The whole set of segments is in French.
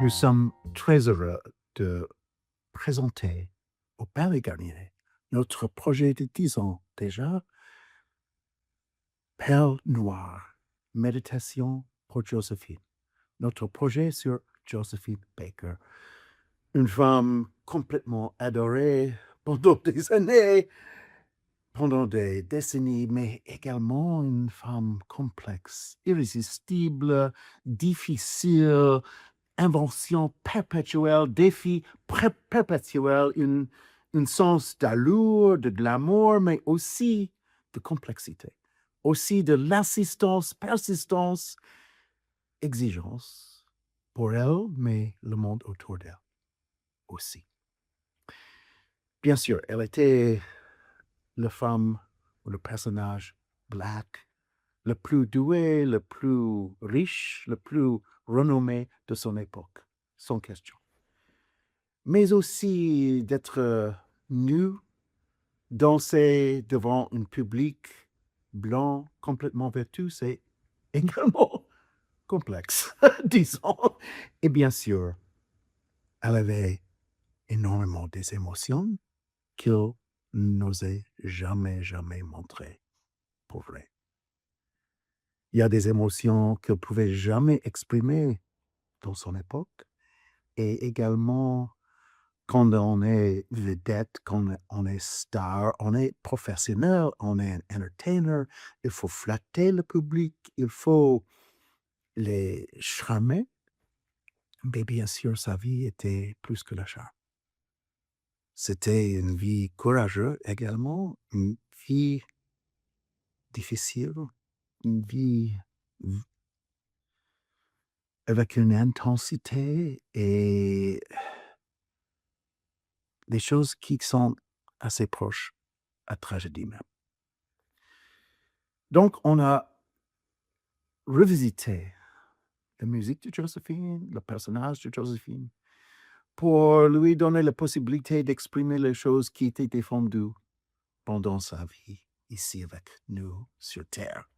Nous sommes très heureux de présenter au Palais Garnier notre projet de 10 ans déjà, Perle noire, méditations pour Joséphine. Notre projet sur Joséphine Baker, une femme complètement adorée pendant des années, pendant des décennies, mais également une femme complexe, irrésistible, difficile, invention perpétuelle, défi perpétuel, un sens d'allure, de glamour, mais aussi de complexité, aussi de l'assistance, persistance, exigence pour elle, mais le monde autour d'elle aussi. Bien sûr, elle était la femme ou le personnage black, le plus doué, le plus riche, le plus renommé de son époque, sans question. Mais aussi d'être nu, danser devant un public blanc complètement vêtu, c'est également complexe, disons. Et bien sûr, elle avait énormément des émotions qu'elle n'osait jamais montrer pour vrai. Il y a des émotions qu'elle ne pouvait jamais exprimer dans son époque. Et également, quand on est vedette, quand on est star, on est professionnel, on est un entertainer, il faut flatter le public, il faut les charmer. Mais bien sûr, sa vie était plus que le charme. C'était une vie courageuse également, une vie difficile, une vie avec une intensité et des choses qui sont assez proches à tragédie même. Donc, on a revisité la musique de Joséphine, le personnage de Joséphine, pour lui donner la possibilité d'exprimer les choses qui étaient défendues pendant sa vie ici avec nous sur Terre.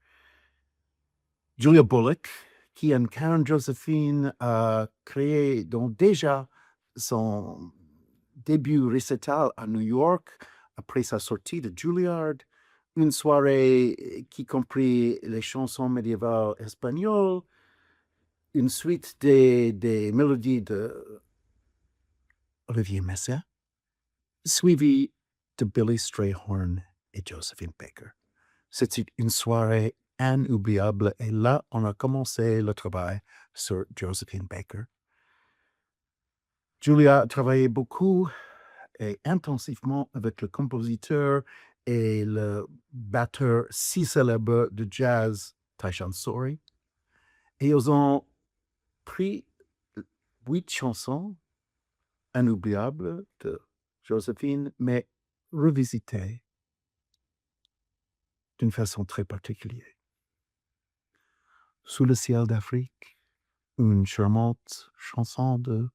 Julia Bullock, qui incarne Joséphine, a créé donc déjà son début récital à New York après sa sortie de Juilliard, une soirée qui comprit les chansons médiévales espagnoles, une suite des mélodies de Olivier Messiaen, suivie de Billy Strayhorn et Joséphine Baker. C'était une soirée inoubliable et là, on a commencé le travail sur Joséphine Baker. Julia a travaillé beaucoup et intensivement avec le compositeur et le batteur si célèbre de jazz, Tyshawn Sorey. Et ils ont pris 8 chansons inoubliables de Joséphine, mais revisitées d'une façon très particulière. Sous le ciel d'Afrique, une charmante chanson de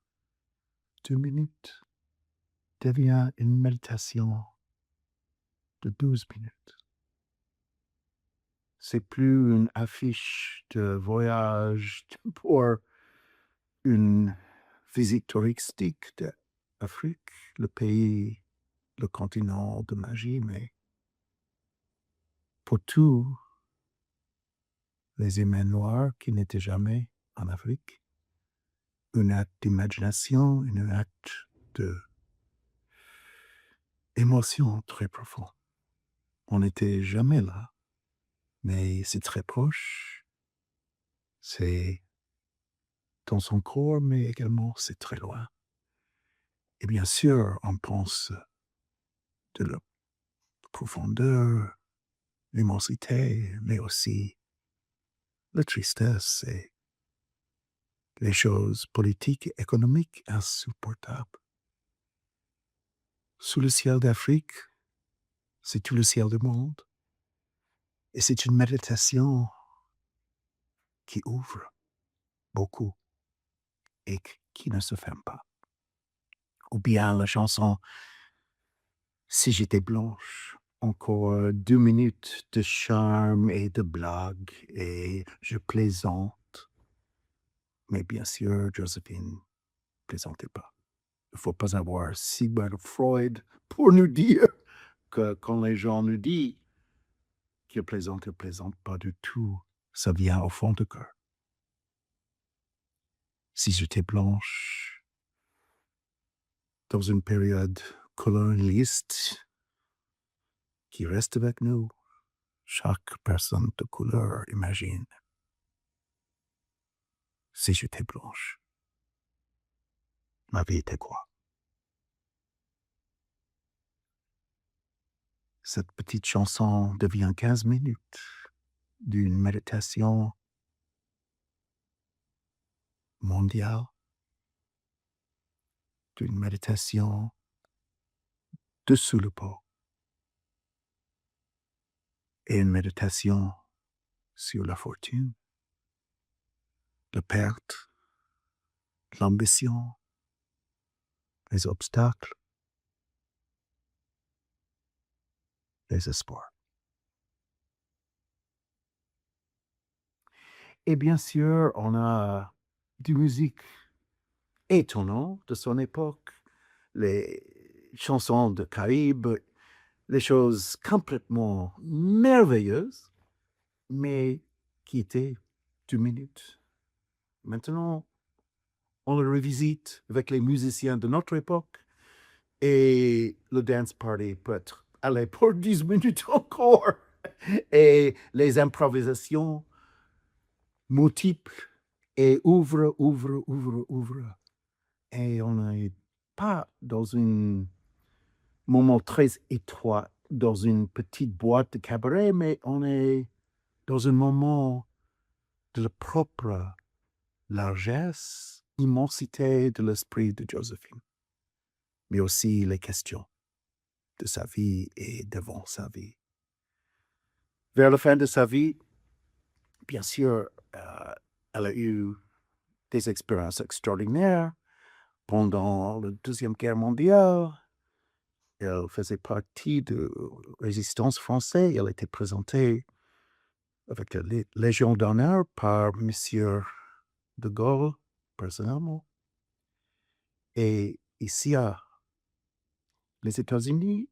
2 minutes devient une méditation de 12 minutes. C'est plus une affiche de voyage pour une visite touristique d'Afrique, le pays, le continent de magie, mais pour tous les humains noirs qui n'étaient jamais en Afrique, un acte d'imagination, un acte d'émotion très profond. On n'était jamais là, mais c'est très proche. C'est dans son corps, mais également c'est très loin. Et bien sûr, on pense de la profondeur, l'immensité, mais aussi la tristesse et les choses politiques et économiques insupportables. Sous le ciel d'Afrique, c'est tout le ciel du monde. Et c'est une méditation qui ouvre beaucoup et qui ne se ferme pas. Ou bien la chanson « Si j'étais blanche », encore 2 minutes de charme et de blague et je plaisante. Mais bien sûr, Joséphine plaisantait pas. Il ne faut pas avoir Sigmund Freud pour nous dire que quand les gens nous disent qu'ils plaisantent, ils ne plaisantent pas du tout. Ça vient au fond du cœur. Si j'étais blanche, dans une période colonialiste qui reste avec nous, chaque personne de couleur imagine. Si j'étais blanche, ma vie était quoi? Cette petite chanson devient 15 minutes d'une méditation mondiale, d'une méditation dessous le pot et une méditation sur la fortune, la perte, l'ambition, les obstacles, les espoirs. Et bien sûr, on a du musique étonnante de son époque, les chansons de Caraïbes, les choses complètement merveilleuses, mais qui étaient 2 minutes. Maintenant, on le revisite avec les musiciens de notre époque et le dance party peut être allez pour 10 minutes encore. Et les improvisations multiples et ouvre. Et on n'est pas dans un moment très étroit, dans une petite boîte de cabaret, mais on est dans un moment de la propre largesse, immensité de l'esprit de Joséphine, mais aussi les questions de sa vie et devant sa vie. Vers la fin de sa vie, bien sûr, elle a eu des expériences extraordinaires pendant la Deuxième Guerre mondiale. Elle faisait partie de Résistance française. Elle était présentée avec la Légion d'honneur par Monsieur de Gaulle, personnellement. Et ici, les États-Unis,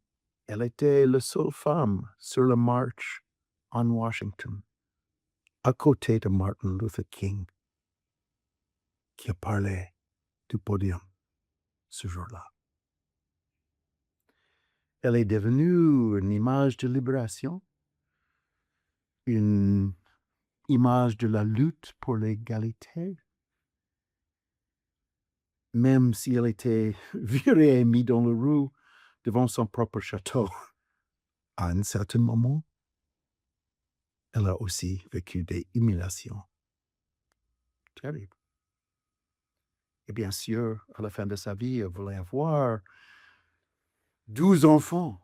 elle était la seule femme sur la marche en Washington, à côté de Martin Luther King, qui a parlé du podium ce jour-là. Elle est devenue une image de libération, une image de la lutte pour l'égalité, même si elle était virée et mise dans la rue devant son propre château. À un certain moment, elle a aussi vécu des humiliations terribles. Et bien sûr, à la fin de sa vie, elle voulait avoir 12 enfants.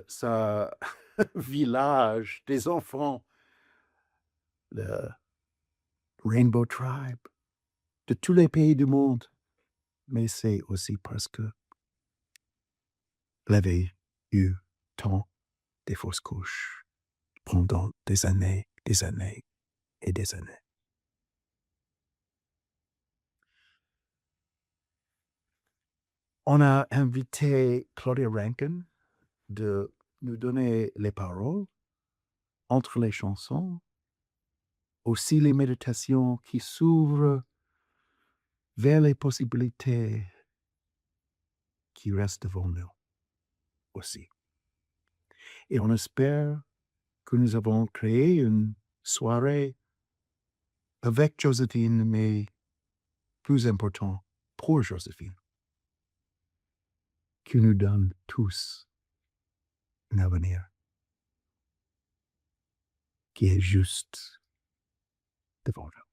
Sa village des enfants, le Rainbow Tribe, de tous les pays du monde. Mais c'est aussi parce que elle avait eu tant de fausses couches pendant des années et des années. On a invité Claudia Rankine de nous donner les paroles entre les chansons, aussi les méditations qui s'ouvrent vers les possibilités qui restent devant nous aussi. Et on espère que nous avons créé une soirée avec Joséphine, mais plus important, pour Joséphine, qui nous donne tous un avenir qui est juste devant nous.